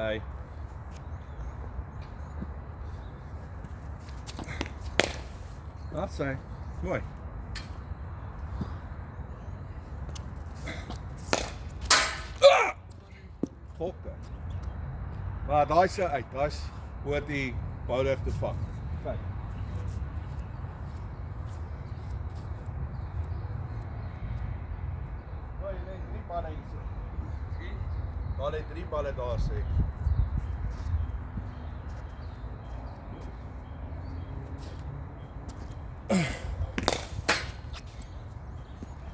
Bye. Dat zijn mooi. Gokke. Maar daai se uit, daai's oor die bouler te vang. Kyk. Mooi, nee, 3 balle hier. Sien? Daar lê 3 balle daar sê.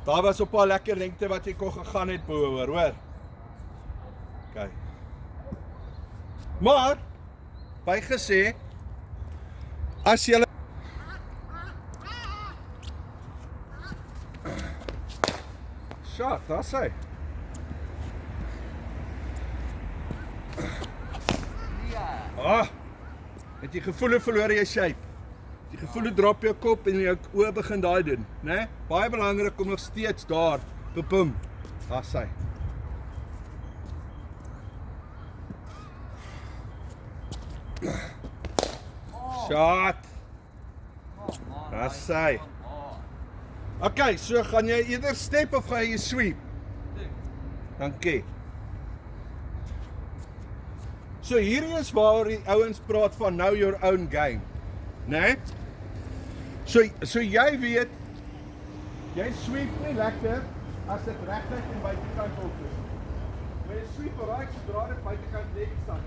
Daar was op 'n lekker lengte wat jy kon gegaan het boor, hoor. OK. Maar bygesê as jy Shot, daar's hy. Ah. Het jy gevoel hoe verloor jy shape? Die gevoel drop jou kop en jou oë begin daai doen, né? Baie belangrik om nog steeds daar. Bum. Daar's hy. Shot. Daar's hy. Okay, so gaan jy eerder step of gaan jy sweep? Dankie. So hierdie is waar die ouens praat van know your own game, né? So jy weet, jy sweep nie lekker as dit regtig en buitekant op is. Maar jy sweep right sodra dit buitekant net staan.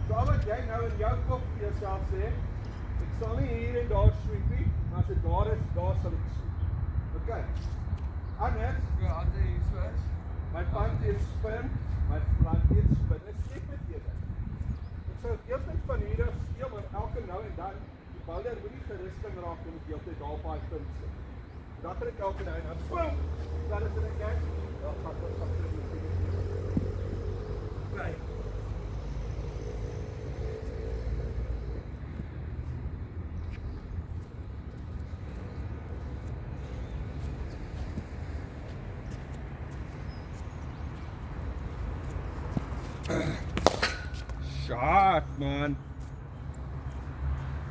So al wat jy nou in jou kop vir jouself sê, ek sal nie hier en daar sweep nie, maar as dit daar is, daar sal ek sweep. Okay. Anders, as jy so is, my punt is spin, my flank is spin. Ek steek met julle. Ek sou heeltyd van hier af steel, maar elke nou en dan, die bouler moet nie gerus kan raak om die heeltyd daar op daai punt sit. Dan gaan ek elke nou en dan boom, dan is dit 'n gang. Dan gaan dit terug met die right. Shot, man.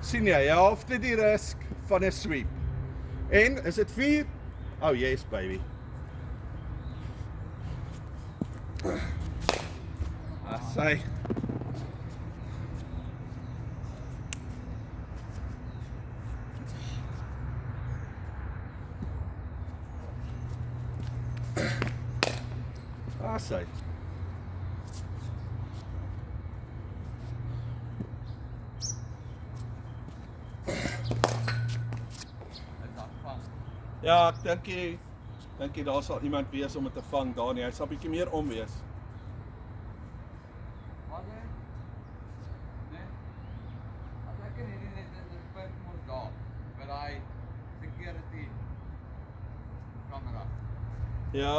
Sien jy, helfte die risk van 'n sweep. En is dit 4? Oh yes, baby. Sy. Sy. Ja, ek dink jy daar sal iemand wees om dit te vang daar nie. Hy sal bietjie meer om wees. wat hè? Nee. As ek in hierdie net in die punt moet daar, by daai security kamera. Ja.